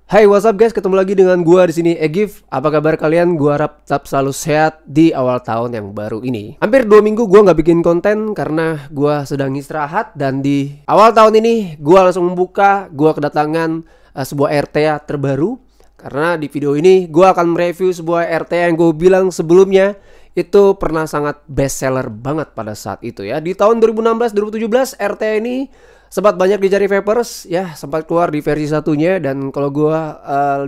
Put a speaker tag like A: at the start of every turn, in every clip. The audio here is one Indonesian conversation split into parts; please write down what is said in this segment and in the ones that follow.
A: Hai, what's up guys? Ketemu lagi dengan gua di sini Egif. Apa kabar kalian? Gua harap tetap selalu sehat di awal tahun yang baru ini. Hampir 2 minggu gua nggak bikin konten karena gua sedang istirahat, dan di awal tahun ini gua langsung membuka, gua kedatangan sebuah RTA terbaru. Karena di video ini gua akan mereview sebuah RTA yang gue bilang sebelumnya itu pernah sangat best seller banget pada saat itu ya. Di tahun 2016-2017 RTA ini sempat banyak dicari vapers ya, sempat keluar di versi satunya. Dan kalau gue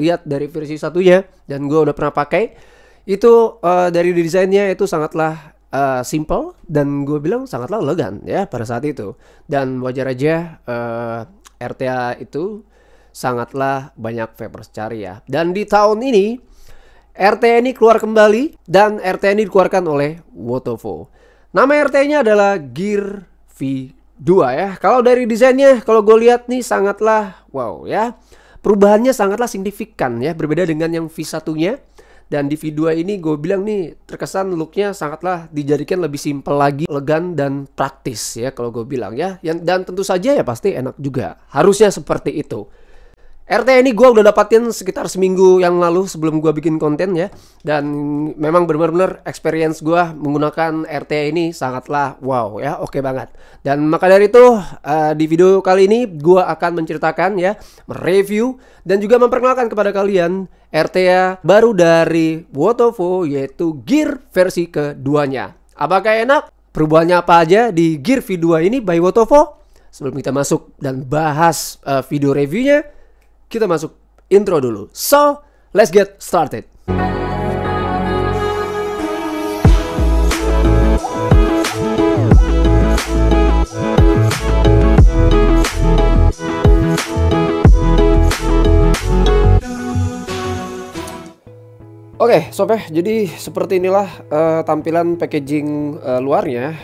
A: lihat dari versi satunya, dan gue udah pernah pakai itu, dari desainnya itu sangatlah simple, dan gue bilang sangatlah elegan ya pada saat itu. Dan wajar aja, RTA itu sangatlah banyak vapers cari ya. Dan di tahun ini RTA ini keluar kembali, dan RTA ini dikeluarkan oleh Wotovo. Nama RTA-nya adalah Gear V2 ya. Kalau dari desainnya, kalau gue lihat nih sangatlah wow ya. Perubahannya sangatlah signifikan ya, berbeda dengan yang V1-nya. Dan di V2 ini gue bilang nih terkesan looknya sangatlah dijadikan lebih simpel lagi, elegan dan praktis ya kalau gue bilang ya. Dan tentu saja ya pasti enak juga. Harusnya seperti itu. RTA ini gue udah dapatin sekitar seminggu yang lalu sebelum gue bikin konten ya. Dan memang benar-benar experience gue menggunakan RTA ini sangatlah wow ya, oke banget. Dan maka dari itu di video kali ini gue akan menceritakan ya, mereview dan juga memperkenalkan kepada kalian RTA baru dari Wotovo, yaitu Gear versi keduanya. Apakah enak? Perubahannya apa aja di Gear V2 ini by Wotovo? Sebelum kita masuk dan bahas video reviewnya, kita masuk intro dulu. So, let's get started. Oke, sob ya, jadi seperti inilah tampilan packaging luarnya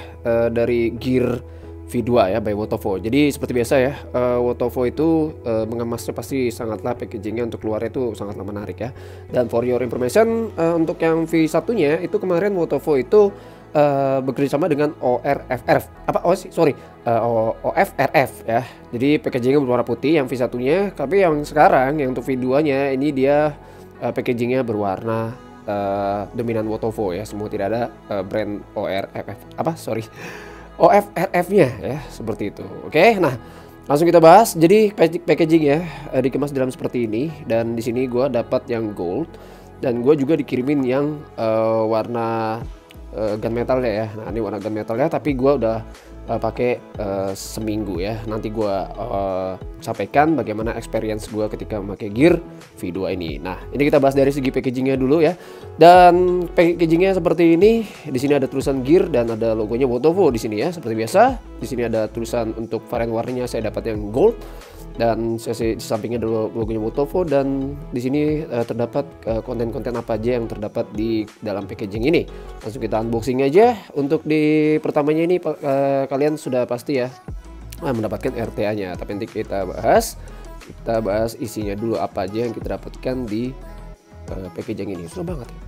A: dari Gear V2 ya by Wotovo. Jadi seperti biasa ya, Wotovo itu mengemasnya pasti sangatlah, packagingnya untuk keluarnya itu sangatlah menarik ya. Dan for your information, untuk yang V1-nya itu kemarin Wotovo itu bekerja sama dengan OFRF ya. Jadi packagingnya berwarna putih yang V1-nya, tapi yang sekarang yang untuk V2-nya ini dia packagingnya berwarna dominan Wotovo ya. Semua tidak ada brand OFRF-nya ya, seperti itu. Oke, nah langsung kita bahas. Jadi packaging ya dikemas dalam seperti ini, dan di sini gue dapat yang gold, dan gue juga dikirimin yang warna gunmetalnya ya. Nah ini warna gunmetalnya, tapi gue udah pakai seminggu ya. Nanti gue sampaikan bagaimana experience gue ketika memakai Gear V2 ini. Nah ini kita bahas dari segi packagingnya dulu ya. Dan packagingnya seperti ini. Di sini ada tulisan Gear dan ada logonya Wotovo di sini ya, seperti biasa. Di sini ada tulisan untuk varian warnanya, saya dapat yang gold, dan di sampingnya ada logonya Wotovo. Dan di sini terdapat konten-konten apa aja yang terdapat di dalam packaging ini. Langsung kita unboxing aja. Untuk di pertamanya ini kalian sudah pasti ya mendapatkan RTA-nya, tapi nanti kita bahas isinya dulu, apa aja yang kita dapatkan di packaging ini. Seru banget ya.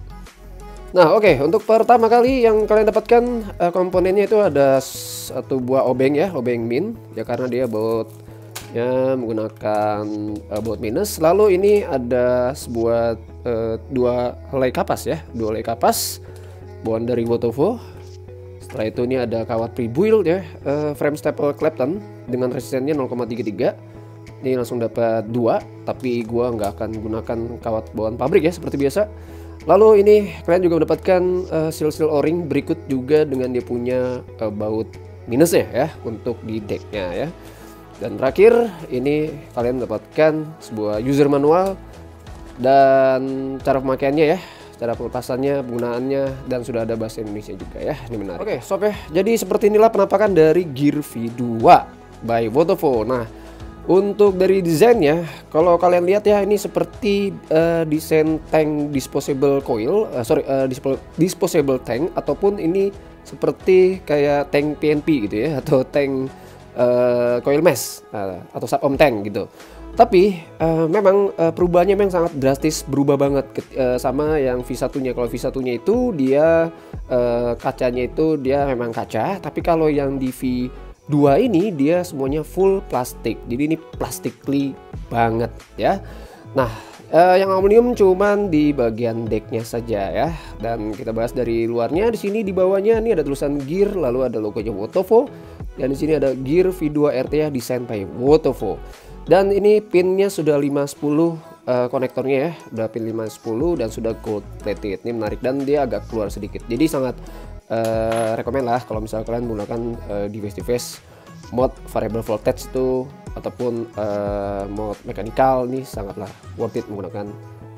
A: Nah oke, untuk pertama kali yang kalian dapatkan komponennya itu ada satu buah obeng ya, obeng min ya, karena dia bautnya menggunakan baut minus. Lalu ini ada sebuah dua helai kapas ya, dua helai kapas bawaan dari Wotovo. Setelah itu ini ada kawat pre-build ya, frame staple Clapton dengan resistennya 0,33. Ini langsung dapat 2, tapi gua nggak akan gunakan kawat bawaan pabrik ya, seperti biasa. Lalu ini kalian juga mendapatkan seal o-ring berikut juga dengan dia punya baut minusnya ya untuk di decknya ya. Dan terakhir ini kalian mendapatkan sebuah user manual dan cara pemakaiannya ya, cara pelepasannya, penggunaannya, dan sudah ada bahasa Indonesia juga ya. Ini menarik. Oke sob ya, jadi seperti inilah penampakan dari Gear V2 by Wotovo. Nah untuk dari desainnya, kalau kalian lihat ya, ini seperti desain tank disposable coil, disposable tank, ataupun ini seperti kayak tank PNP gitu ya, atau tank coil mesh atau sub om tank gitu. Tapi memang perubahannya memang sangat drastis, berubah banget sama yang V1-nya. Kalau V1-nya itu dia kacanya itu dia memang kaca, tapi kalau yang di V2 ini dia semuanya full plastik. Jadi ini plastically banget ya. Nah, yang aluminium cuman di bagian decknya saja ya. Dan kita bahas dari luarnya. Di sini di bawahnya ini ada tulisan Gear, lalu ada logonya Wotovo. Dan di sini ada Gear V2 RTA Design by Wotovo. Dan ini pinnya sudah 510 konektornya ya, udah pin 510 dan sudah gold plated. Ini menarik dan dia agak keluar sedikit. Jadi sangat rekomend lah kalau misalnya kalian menggunakan device mode variable voltage itu ataupun mode mechanical, nih sangatlah worth it menggunakan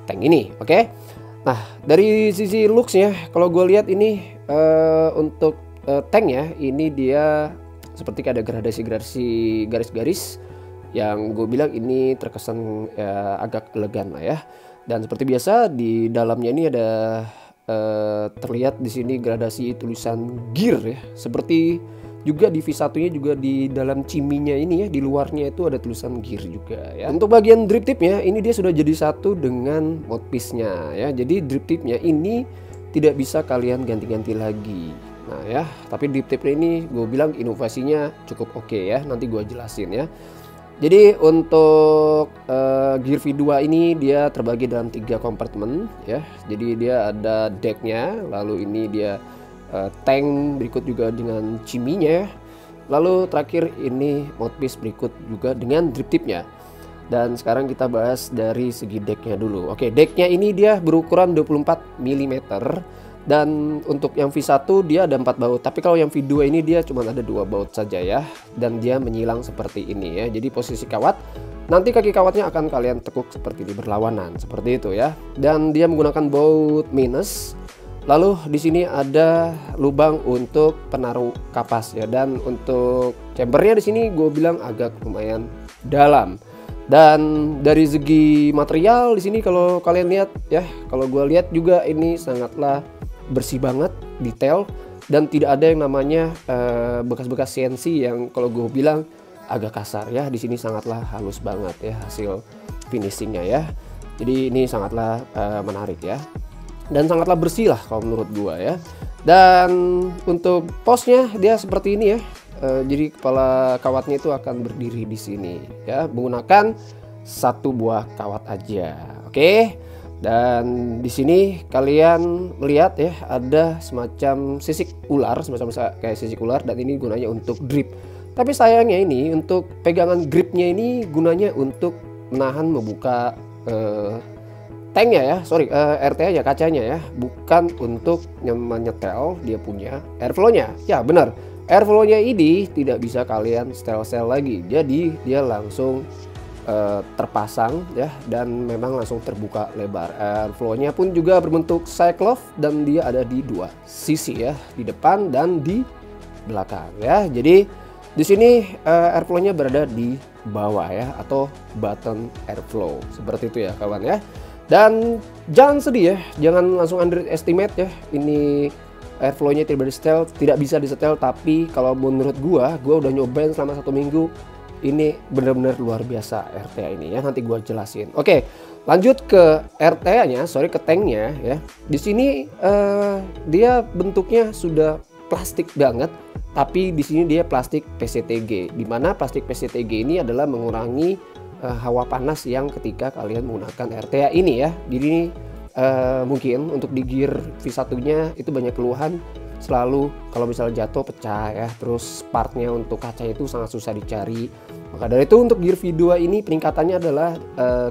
A: tank ini. Oke. Nah, dari sisi looksnya kalau gue lihat ini untuk tank ya, ini dia seperti ada gradasi-gradasi garis-garis yang gue bilang ini terkesan agak elegan lah ya. Dan seperti biasa di dalamnya ini ada terlihat di sini gradasi tulisan Gear ya. Seperti juga di V1-nya juga di dalam ciminya ini ya, di luarnya itu ada tulisan Gear juga ya. Untuk bagian drip tipnya ini dia sudah jadi satu dengan mouthpiece-nya ya. Jadi drip tipnya ini tidak bisa kalian ganti-ganti lagi. Nah ya, tapi drip tipnya ini gue bilang inovasinya cukup oke ya. Nanti gue jelasin ya. Jadi untuk Gear V2 ini dia terbagi dalam 3 kompartemen ya. Jadi dia ada decknya, lalu ini dia tank berikut juga dengan ciminya ya. Lalu terakhir ini mouthpiece berikut juga dengan drip tipnya. Dan sekarang kita bahas dari segi decknya dulu. Oke, decknya ini dia berukuran 24 mm. Dan untuk yang V1 dia ada 4 baut, tapi kalau yang V2 ini dia cuma ada 2 baut saja ya. Dan dia menyilang seperti ini ya. Jadi posisi kawat, nanti kaki kawatnya akan kalian tekuk seperti ini berlawanan, seperti itu ya. Dan dia menggunakan baut minus. Lalu di sini ada lubang untuk penaruh kapas ya. Dan untuk chambernya di sini gue bilang agak lumayan dalam. Dan dari segi material di sini kalau kalian lihat ya, kalau gue lihat juga ini sangatlah bersih banget, detail, dan tidak ada yang namanya bekas-bekas CNC yang kalau gue bilang agak kasar ya. Di sini sangatlah halus banget ya hasil finishingnya ya. Jadi ini sangatlah menarik ya, dan sangatlah bersih lah kalau menurut gue ya. Dan untuk posnya dia seperti ini ya. Jadi kepala kawatnya itu akan berdiri di sini ya, menggunakan 1 buah kawat aja. Oke. Dan di sini kalian melihat ya, ada semacam sisik ular, semacam kayak sisik ular, dan ini gunanya untuk grip. Tapi sayangnya ini untuk pegangan gripnya ini gunanya untuk menahan membuka tanknya ya, sorry, RTA-nya, kacanya ya, bukan untuk menyetel dia punya airflow-nya. Ya benar, airflow-nya ini tidak bisa kalian setel lagi, jadi dia langsung terpasang ya, dan memang langsung terbuka lebar. Airflow-nya pun juga berbentuk cyclone dan dia ada di 2 sisi ya, di depan dan di belakang ya. Jadi di sini airflow-nya berada di bawah ya, atau button airflow seperti itu ya kawan ya. Dan jangan sedih ya, jangan langsung underestimate ya. Ini airflow-nya tidak bisa disetel, tapi kalau menurut gua udah nyobain selama 1 minggu. Ini benar-benar luar biasa RTA ini ya, nanti gua jelasin. Oke, lanjut ke RTA-nya, sorry, ke tanknya ya. Di sini dia bentuknya sudah plastik banget, tapi di sini dia plastik PCTG. Dimana plastik PCTG ini adalah mengurangi hawa panas yang ketika kalian menggunakan RTA ini ya. Jadi mungkin untuk di Gear V1-nya itu banyak keluhan, selalu kalau misalnya jatuh pecah ya, terus partnya untuk kaca itu sangat susah dicari. Maka dari itu untuk Gear V2 ini peningkatannya adalah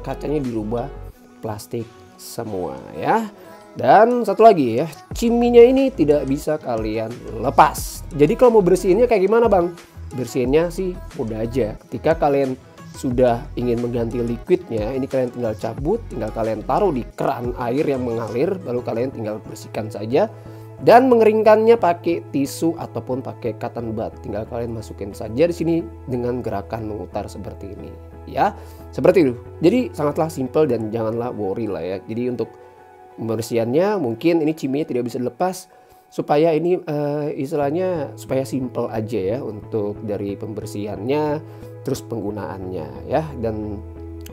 A: kacanya dirubah plastik semua ya. Dan satu lagi ya, ciminya ini tidak bisa kalian lepas. Jadi kalau mau bersihinnya kayak gimana bang? Bersihinnya sih mudah aja. Ketika kalian sudah ingin mengganti liquidnya, ini kalian tinggal cabut, tinggal kalian taruh di keran air yang mengalir, lalu kalian tinggal bersihkan saja. Dan mengeringkannya pakai tisu ataupun pakai cotton bud, tinggal kalian masukin saja di sini dengan gerakan memutar seperti ini ya, seperti itu. Jadi sangatlah simple dan janganlah worry lah ya. Jadi untuk pembersihannya mungkin ini ciminya tidak bisa dilepas, supaya ini istilahnya supaya simple aja ya untuk dari pembersihannya, terus penggunaannya ya. Dan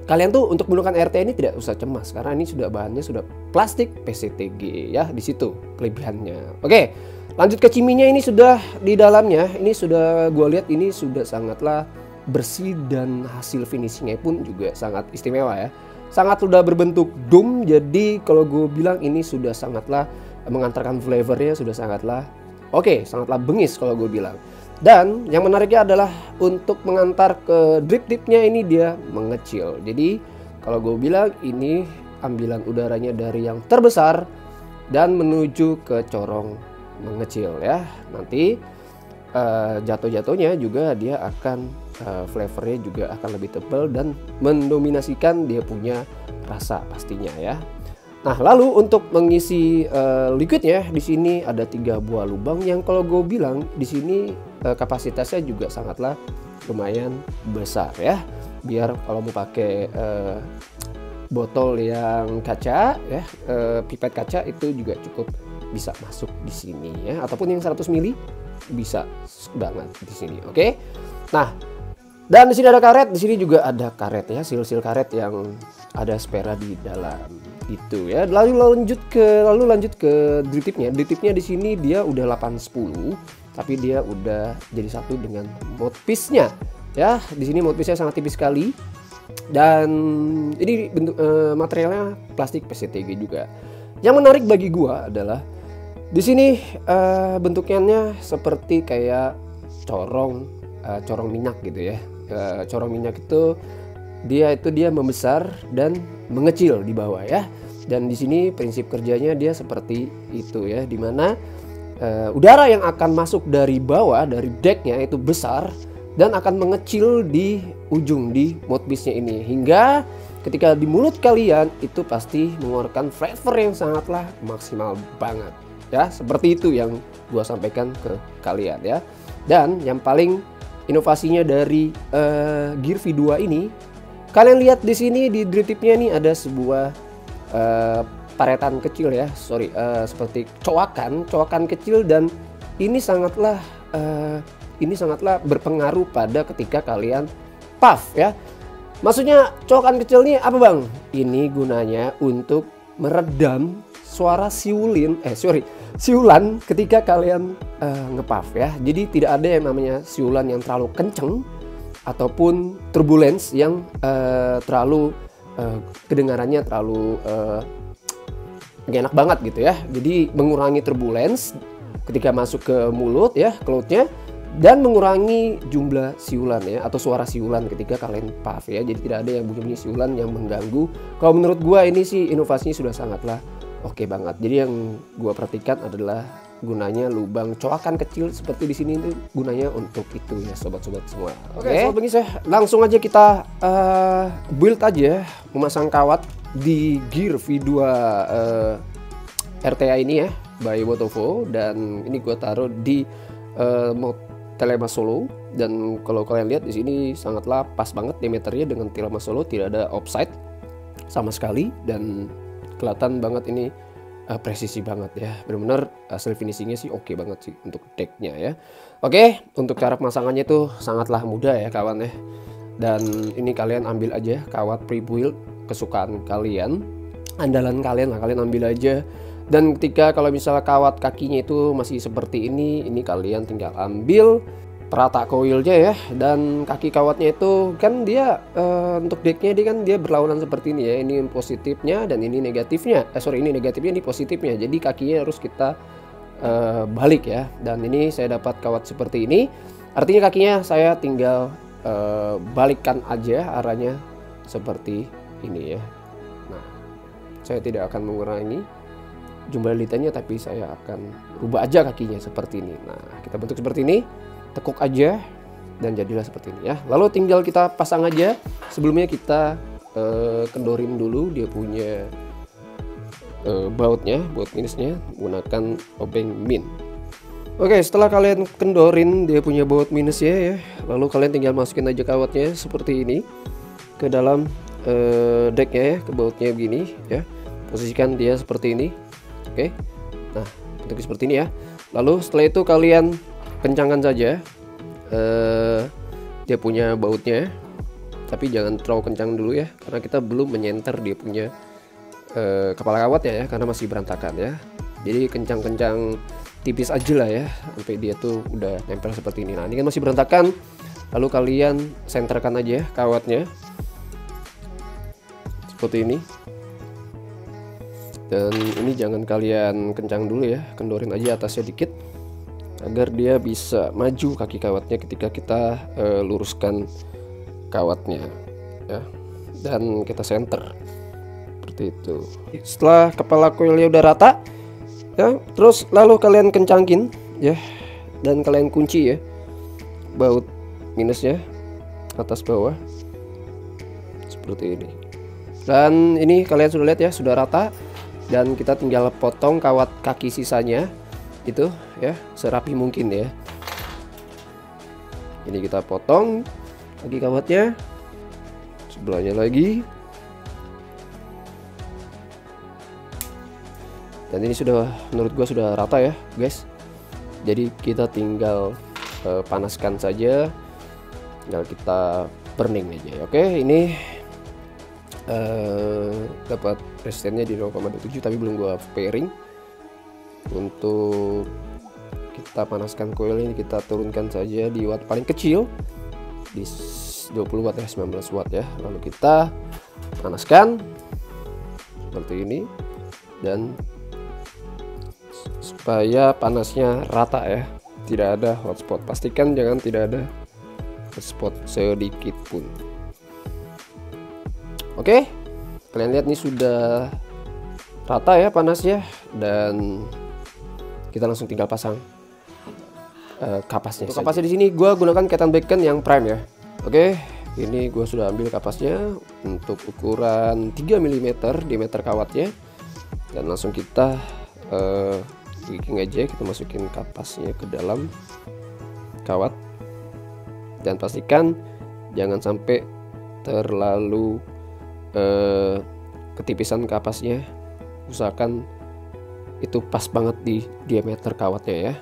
A: kalian tuh untuk menggunakan RTA ini tidak usah cemas, karena ini sudah bahannya sudah plastik PCTG ya, di situ kelebihannya. Oke, lanjut ke ciminya. Ini sudah di dalamnya, ini sudah gue lihat ini sudah sangatlah bersih dan hasil finishingnya pun juga sangat istimewa ya. sangat sudah berbentuk dome. Jadi kalau gue bilang ini sudah sangatlah mengantarkan flavornya, sudah sangatlah oke, sangatlah bengis kalau gue bilang. Dan yang menariknya adalah untuk mengantar ke drip-dripnya ini dia mengecil. Jadi kalau gue bilang ini ambilan udaranya dari yang terbesar dan menuju ke corong mengecil ya. Nanti jatuh-jatuhnya juga dia akan flavornya juga akan lebih tebal dan mendominasikan dia punya rasa pastinya ya. Nah, lalu untuk mengisi liquidnya di sini ada 3 buah lubang yang kalau gue bilang di sini kapasitasnya juga sangatlah lumayan besar ya. Biar kalau mau pakai botol yang kaca ya, pipet kaca itu juga cukup bisa masuk di sini ya, ataupun yang 100 ml bisa banget di sini. Oke. Nah, dan di sini ada karet, di sini juga ada karet ya, sil-sil karet yang ada spera di dalam itu ya. Lalu lanjut ke drip tipnya. Drip tipnya di sini dia udah 810, tapi dia udah jadi satu dengan mouthpiece-nya ya. Di sini mouthpiece-nya sangat tipis sekali. Dan ini bentuk materialnya plastik PCTG juga. Yang menarik bagi gua adalah di sini bentuknya seperti kayak corong minyak gitu ya. Corong minyak itu dia membesar dan mengecil di bawah ya. Dan di sini prinsip kerjanya dia seperti itu ya, dimana udara yang akan masuk dari bawah dari decknya itu besar dan akan mengecil di ujung di mouthpiece-nya ini, hingga ketika di mulut kalian itu pasti mengeluarkan flavor yang sangatlah maksimal banget ya. Seperti itu yang gua sampaikan ke kalian ya. Dan yang paling inovasinya dari Gear V2 ini, kalian lihat di sini di drip tipnya nih ada sebuah paretan kecil ya, seperti coakan kecil, dan ini sangatlah berpengaruh pada ketika kalian puff ya. Maksudnya coakan kecil ini apa bang? Ini gunanya untuk meredam suara siulan ketika kalian ngepuff ya. Jadi tidak ada yang namanya siulan yang terlalu kenceng ataupun turbulence yang terlalu kedengarannya terlalu gak enak banget gitu ya. Jadi mengurangi turbulence ketika masuk ke mulut ya, ke lautnya, dan mengurangi jumlah siulan ya, atau suara siulan ketika kalian puff ya. Jadi tidak ada yang bunyi siulan yang mengganggu. Kalau menurut gua ini sih inovasinya sudah sangatlah oke banget. Jadi yang gua perhatikan adalah gunanya lubang coakan kecil seperti di sini itu gunanya untuk itu ya sobat-sobat semua. Oke, sobat bengis ya, langsung aja kita build aja memasang kawat di Gear V2 RTA ini ya by Wotovo, dan ini gua taruh di mode Telema Solo. Dan kalau kalian lihat di sini sangatlah pas banget diameternya dengan Telema Solo, tidak ada offside sama sekali, dan kelihatan banget ini presisi banget ya. Benar-benar hasil finishingnya sih oke banget sih untuk decknya ya. Oke, untuk cara pemasangannya itu sangatlah mudah ya kawan ya. Dan ini kalian ambil aja kawat pre-build kesukaan kalian, andalan kalian lah, kalian ambil aja. Dan ketika kalau misalnya kawat kakinya itu masih seperti ini kalian tinggal ambil perata koilnya ya. Dan kaki kawatnya itu kan dia untuk decknya dia berlawanan seperti ini ya. Ini positifnya dan ini negatifnya. Ini negatifnya, ini positifnya. Jadi kakinya harus kita balik ya. Dan ini saya dapat kawat seperti ini. Artinya kakinya saya tinggal balikkan aja arahnya seperti ini ya. Nah, saya tidak akan mengurangi jumlah lilitannya, tapi saya akan rubah aja kakinya seperti ini. Nah, kita bentuk seperti ini, tekuk aja dan jadilah seperti ini ya. Lalu tinggal kita pasang aja. Sebelumnya kita kendorin dulu dia punya baut minusnya menggunakan obeng min. Oke, setelah kalian kendorin dia punya baut minusnya ya, lalu kalian tinggal masukin aja kawatnya seperti ini ke dalam decknya ya, ke bautnya begini ya. Posisikan dia seperti ini. Oke, nah bentuk seperti ini ya. Lalu setelah itu kalian kencangkan saja dia punya bautnya, tapi jangan terlalu kencang dulu ya, karena kita belum menyenter dia punya kepala kawatnya ya, karena masih berantakan ya. Jadi kencang-kencang tipis aja lah ya, sampai dia tuh udah nempel seperti ini. Nah ini kan masih berantakan, lalu kalian senterkan aja kawatnya seperti ini. Dan ini jangan kalian kencang dulu ya, kendorin aja atasnya dikit agar dia bisa maju kaki kawatnya ketika kita luruskan kawatnya ya, dan kita center seperti itu. Setelah kepala koilnya udah rata ya, terus lalu kalian kencangin ya, dan kalian kunci ya baut minusnya atas bawah seperti ini. Dan ini kalian sudah lihat ya, sudah rata. Dan kita tinggal potong kawat kaki sisanya itu ya, serapi mungkin ya. Ini kita potong kaki kawatnya, sebelahnya lagi. Dan ini sudah, menurut gua sudah rata ya guys. Jadi kita tinggal panaskan saja, tinggal kita burning aja. Oke, ini dapat resistennya di 0,27 tapi belum gua pairing. Untuk kita panaskan coil ini kita turunkan saja di watt paling kecil di 20 watt ya, 19 watt ya. Lalu kita panaskan seperti ini, dan supaya panasnya rata ya, tidak ada hotspot. Pastikan jangan tidak ada hotspot sedikit pun. Oke, kalian lihat nih sudah rata ya panasnya, dan kita langsung tinggal pasang kapasnya. Untuk kapasnya di sini gue gunakan Ketan Beacon yang prime ya. Oke, ini gue sudah ambil kapasnya untuk ukuran 3 mm diameter kawatnya, dan langsung kita wicking aja, kita masukin kapasnya ke dalam kawat, dan pastikan jangan sampai terlalu ketipisan kapasnya. Usahakan itu pas banget di diameter kawatnya ya.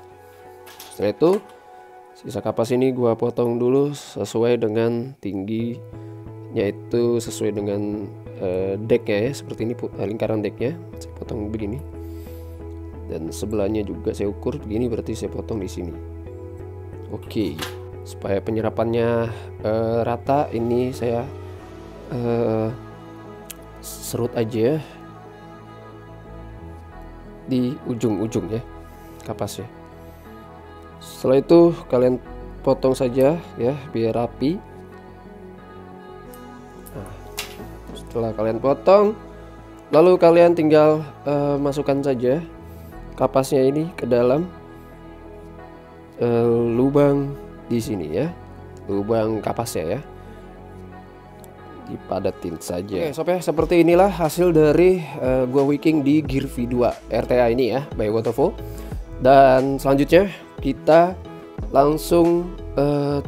A: Setelah itu sisa kapas ini gua potong dulu sesuai dengan tingginya, itu sesuai dengan decknya ya, seperti ini lingkaran decknya saya potong begini, dan sebelahnya juga saya ukur begini, berarti saya potong di sini. Oke, supaya penyerapannya rata, ini saya serut aja di ujung-ujung ya kapasnya. Setelah itu kalian potong saja ya biar rapi. Nah, setelah kalian potong, lalu kalian tinggal masukkan saja kapasnya ini ke dalam lubang di sini ya, lubang kapasnya ya, dipadatin saja. Oke sob ya, seperti inilah hasil dari gua wicking di Gear V2 RTA ini ya, by Wotovo. Dan selanjutnya kita langsung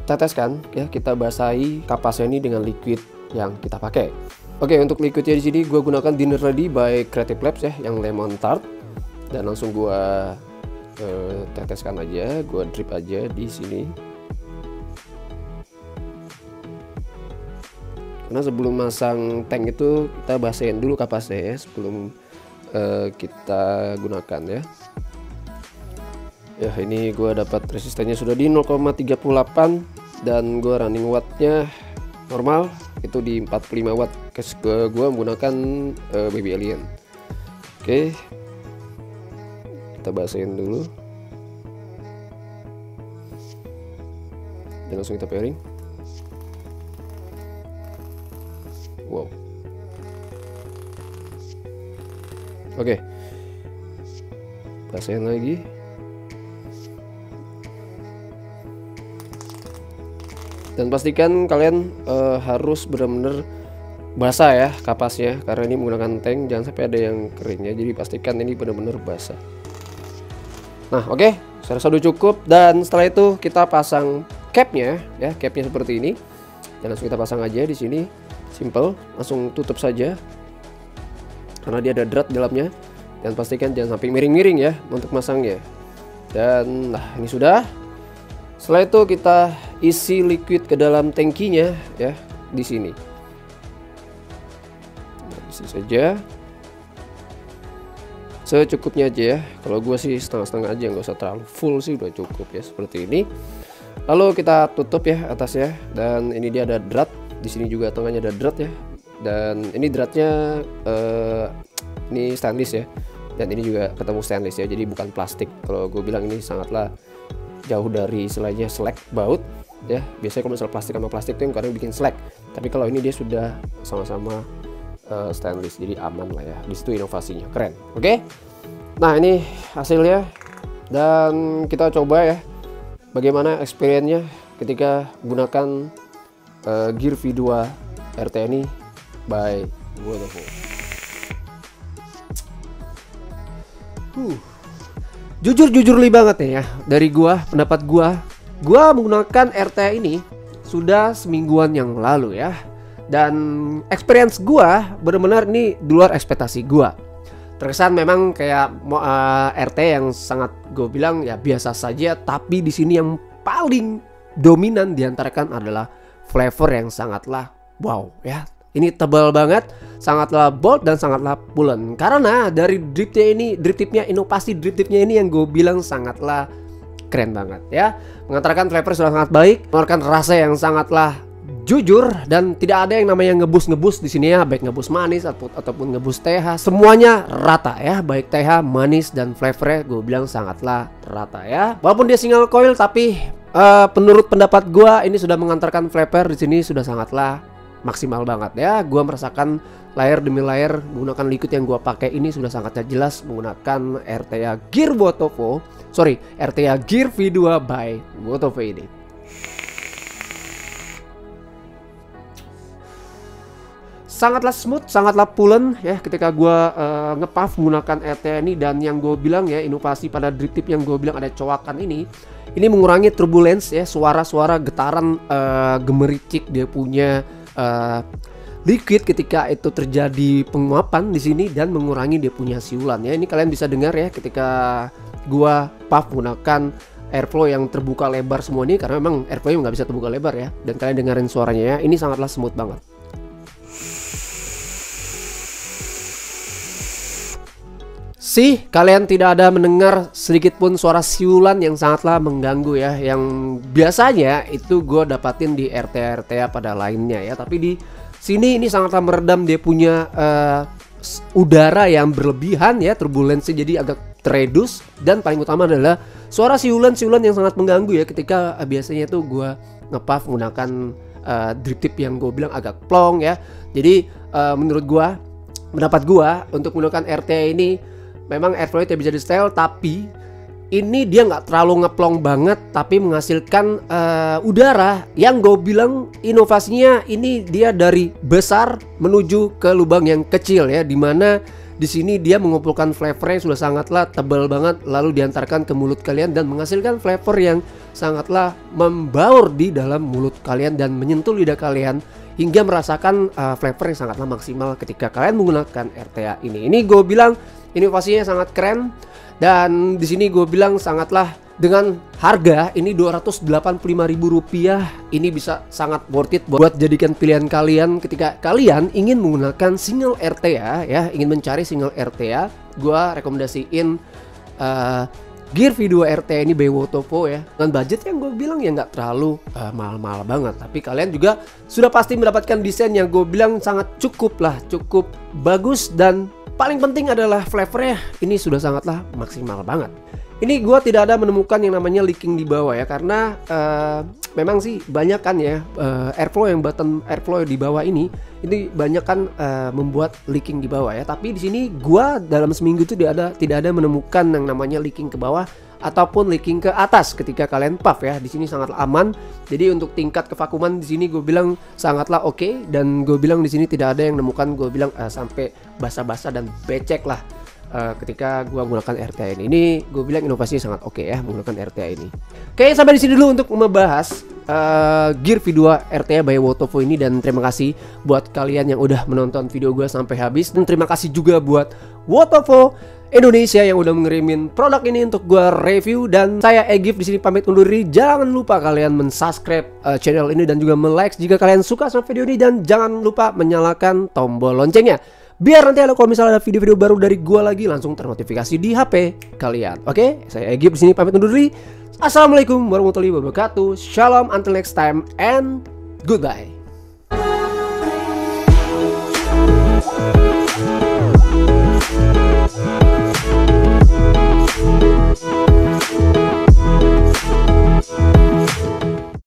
A: teteskan ya, kita basahi kapasnya ini dengan liquid yang kita pakai. Oke, untuk liquidnya di sini gua gunakan Dinner Ready by Creative Labs ya, yang lemon tart, dan langsung gua teteskan aja, gua drip aja di sini. Karena sebelum masang tank itu kita basahin dulu kapasnya ya, sebelum kita gunakan ya. Ya, ini gua dapat resistennya sudah di 0,38, dan gua running wattnya normal itu di 45 watt. Gua menggunakan Baby Alien. Oke, kita basahin dulu dan langsung kita pairing. Wow. Oke, basahin lagi. Dan pastikan kalian harus benar-benar basah ya kapasnya, karena ini menggunakan tank, jangan sampai ada yang keringnya. Jadi pastikan ini benar-benar basah. Nah oke, saya rasa udah cukup. Dan setelah itu kita pasang capnya ya, capnya seperti ini. Dan langsung kita pasang aja di sini, simple, langsung tutup saja karena dia ada drat di dalamnya. Dan pastikan jangan sampai miring-miring ya untuk masangnya. Dan nah ini sudah. Setelah itu kita isi liquid ke dalam tangkinya ya, di sini. Nah, isi saja secukupnya aja ya. Kalau gue sih setengah-setengah aja, nggak usah terlalu full sih, udah cukup ya seperti ini. Lalu kita tutup ya atasnya, dan ini dia ada drat, di sini juga tengahnya ada drat ya, Dan ini dratnya ini stainless ya, dan ini juga ketemu stainless ya, jadi bukan plastik. Kalau gue bilang ini sangatlah jauh dari istilahnya slack baut ya. Biasanya kalau misal plastik sama plastik tuh yang kadang bikin slack, tapi kalau ini dia sudah sama-sama stainless, jadi aman lah ya. Di situ inovasinya keren. Oke, nah ini hasilnya, dan kita coba ya bagaimana experience-nya ketika menggunakan Gear V2 RT ini by Wotovo. Jujur li banget nih ya dari pendapat gua menggunakan RT ini sudah semingguan yang lalu ya, dan experience gua benar-benar ini di luar ekspektasi gua. Terkesan memang kayak RT yang sangat gue bilang ya biasa saja, tapi di sini yang paling dominan diantarakan adalah flavor yang sangatlah wow ya. Ini tebal banget, sangatlah bold dan sangatlah pulen. Karena dari drip tipnya inovasi drip tipnya ini yang gue bilang sangatlah keren banget ya. Mengantarkan flavor sudah sangat baik, mengeluarkan rasa yang sangatlah jujur, dan tidak ada yang namanya ngebus di sini ya, baik ngebus manis ataupun ngebus TH, semuanya rata ya, baik TH, manis dan flavornya gue bilang sangatlah rata ya. Walaupun dia single coil, tapi menurut pendapat gue ini sudah mengantarkan flavor di sini sudah sangatlah maksimal banget ya. Gua merasakan layer demi layer menggunakan liquid yang gua pakai ini sudah sangat jelas menggunakan RTA Gear Wotovo. RTA Gear V2 by Wotovo ini. Sangatlah smooth, sangatlah pulen ya ketika gua ngepuff menggunakan RTA ini, dan yang gue bilang ya inovasi pada drip tip yang gue bilang ada coakan ini mengurangi turbulence ya, suara-suara getaran gemericik dia punya liquid ketika itu terjadi penguapan di sini, dan mengurangi dia punya siulan ya. Ini kalian bisa dengar ya ketika gua puff menggunakan airflow yang terbuka lebar semua ini, karena memang airflow nggak bisa terbuka lebar ya, dan kalian dengerin suaranya ya, ini sangatlah smooth banget. Kalian tidak ada mendengar sedikit pun suara siulan yang sangatlah mengganggu ya, yang biasanya itu gue dapatin di RTA pada lainnya ya, tapi di sini ini sangatlah meredam dia punya udara yang berlebihan ya, turbulensi jadi agak teredus, dan paling utama adalah suara siulan yang sangat mengganggu ya ketika biasanya tuh gue ngepuff menggunakan drip tip yang gue bilang agak plong ya. Jadi menurut gue, pendapat gue untuk menggunakan RTA ini memang airflow tidak bisa di style, tapi ini dia nggak terlalu ngeplong banget, tapi menghasilkan udara yang gue bilang inovasinya ini dia dari besar menuju ke lubang yang kecil ya, dimana di sini dia mengumpulkan flavor yang sudah sangatlah tebal banget, lalu diantarkan ke mulut kalian dan menghasilkan flavor yang sangatlah membaur di dalam mulut kalian dan menyentuh lidah kalian hingga merasakan flavor yang sangatlah maksimal ketika kalian menggunakan RTA ini. Ini gue bilang inovasinya sangat keren, dan di sini gue bilang sangatlah dengan harga ini Rp285.000 ini bisa sangat worth it buat jadikan pilihan kalian ketika kalian ingin menggunakan single RTA ya, ingin mencari single RTA. Gue rekomendasiin Gear V2 RTA ini by Wotovo ya, dengan budget yang gue bilang ya nggak terlalu mahal-mahal banget, tapi kalian juga sudah pasti mendapatkan desain yang gue bilang sangat cukup bagus, dan paling penting adalah flavornya ini sudah sangatlah maksimal banget. Ini gue tidak ada menemukan yang namanya leaking di bawah ya, karena memang sih banyak kan ya airflow yang button airflow di bawah ini banyak kan membuat leaking di bawah ya. Tapi di sini gue dalam seminggu itu tidak ada menemukan yang namanya leaking ke bawah ataupun leaking ke atas ketika kalian puff ya. Di sini sangat aman. Jadi untuk tingkat kevakuman di sini gue bilang sangatlah oke, dan gue bilang di sini tidak ada yang menemukan gue bilang sampai basah-basah dan becek lah ketika gue menggunakan RTA ini. Ini gue bilang inovasinya sangat oke ya menggunakan RTA ini. Oke, sampai di sini dulu untuk membahas Gear V2 RTA by Wotovo ini, dan terima kasih buat kalian yang udah menonton video gue sampai habis, dan terima kasih juga buat Wotovo Indonesia yang udah mengirimin produk ini untuk gue review. Dan saya Egif di sini pamit undur diri. Jangan lupa kalian mensubscribe channel ini dan juga like jika kalian suka sama video ini, dan jangan lupa menyalakan tombol loncengnya biar nanti kalau misalnya ada video-video baru dari gue lagi langsung ternotifikasi di HP kalian. Oke, saya Egif di sini pamit undur diri. Assalamualaikum warahmatullahi wabarakatuh. Shalom, until next time and goodbye. Bye.